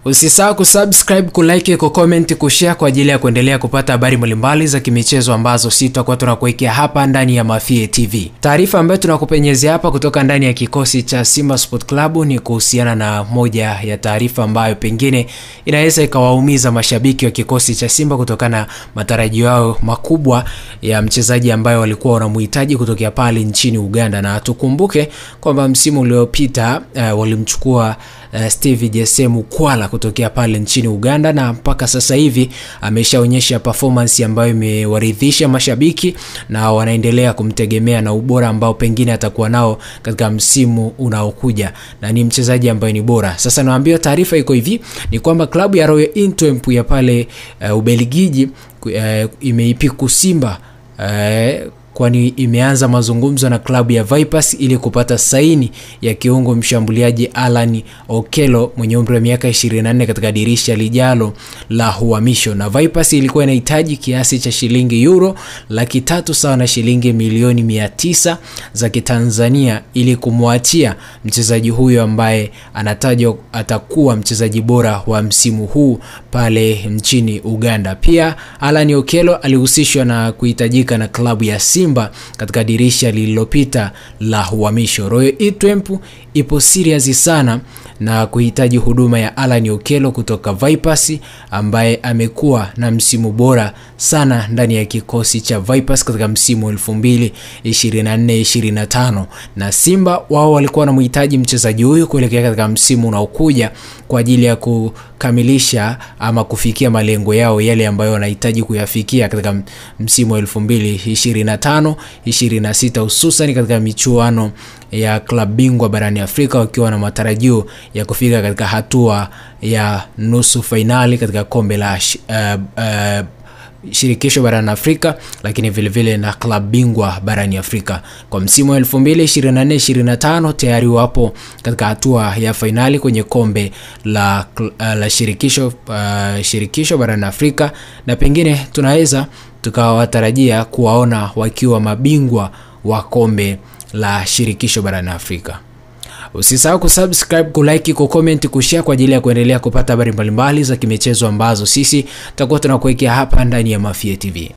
Usisahau kusubscribe, kulike, kucomment, kushare kwa ajili ya kuendelea kupata habari mbalimbali za kimichezo ambazo sitakuwa tunakuwekea hapa ndani ya Mafie TV. Taarifa ambayo tunakupenyezea hapa kutoka ndani ya kikosi cha Simba Sport Club ni kuhusiana na moja ya taarifa ambayo pengine inaweza ikawaumiza mashabiki wa kikosi cha Simba kutokana na matarajio yao makubwa ya mchezaji ambaye walikuwa wanamhitaji kutokea pale nchini Uganda. Na tukumbuke kwamba msimu uliopita walimchukua Steve Jesse Mukwala kutokea pale nchini Uganda, na mpaka sasa hivi ameshaonyesha performance ambayo imewaridhisha mashabiki na wanaendelea kumtegemea na ubora ambao pengine atakuwa nao katika msimu unaokuja, na ni mchezaji ambaye ni bora. Sasa naambia taarifa iko hivi, ni kwamba klabu ya Royal Antwerp ya pale Ubelgiji imeipiku Simba kwani imeanza mazungumzo na klabu ya Vipers ili kupata saini ya kiungo mshambuliaji Alan Okello mwenye umri wa miaka 24 katika dirisha lijalo la uhamisho. Na Vipers ilikuwa inahitaji kiasi cha shilingi euro 300,000 sawa na shilingi milioni 900 za Kitanzania ili kumwachia mchezaji huyo ambaye anatajwa atakuwa mchezaji bora wa msimu huu pale nchini Uganda. Pia Alan Okello alihusishwa na kuhitajika na klabu ya Simba katika dirisha lililopita la uhamisho. Royal Antwerp ipo serious sana na kuhitaji huduma ya Alan Okello kutoka Vipers ambaye amekuwa na msimu bora sana ndani ya kikosi cha Vipers katika msimu 2024-25, na Simba wao walikuwa wanamhitaji mchezaji huyu kuelekea katika msimu unaokuja kwa ajili ya kukamilisha ama kufikia malengo yao yale ambayo wanahitaji kuyafikia katika msimu 2025-26, hususan katika michuano ya klabu bingwa barani Afrika, wakiwa na matarajio ya kufika katika hatua ya nusu finali katika kombe la shirikisho barani Afrika, lakini vile vile na klabu bingwa barani Afrika. Kwa msimu wa 2024-25 tayari wapo katika hatua ya finali kwenye kombe la shirikisho barani Afrika, na pengine tunaweza tukawatarajia kuwaona wakiwa mabingwa wa kombe la shirikisho barani Afrika. Usisahau kusubscribe, kulike, kucomment, kushare kwa ajili ya kuendelea kupata habari mbalimbali za kimichezo ambazo sisi tutakuwa tunakuwekea hapa ndani ya Mafie TV.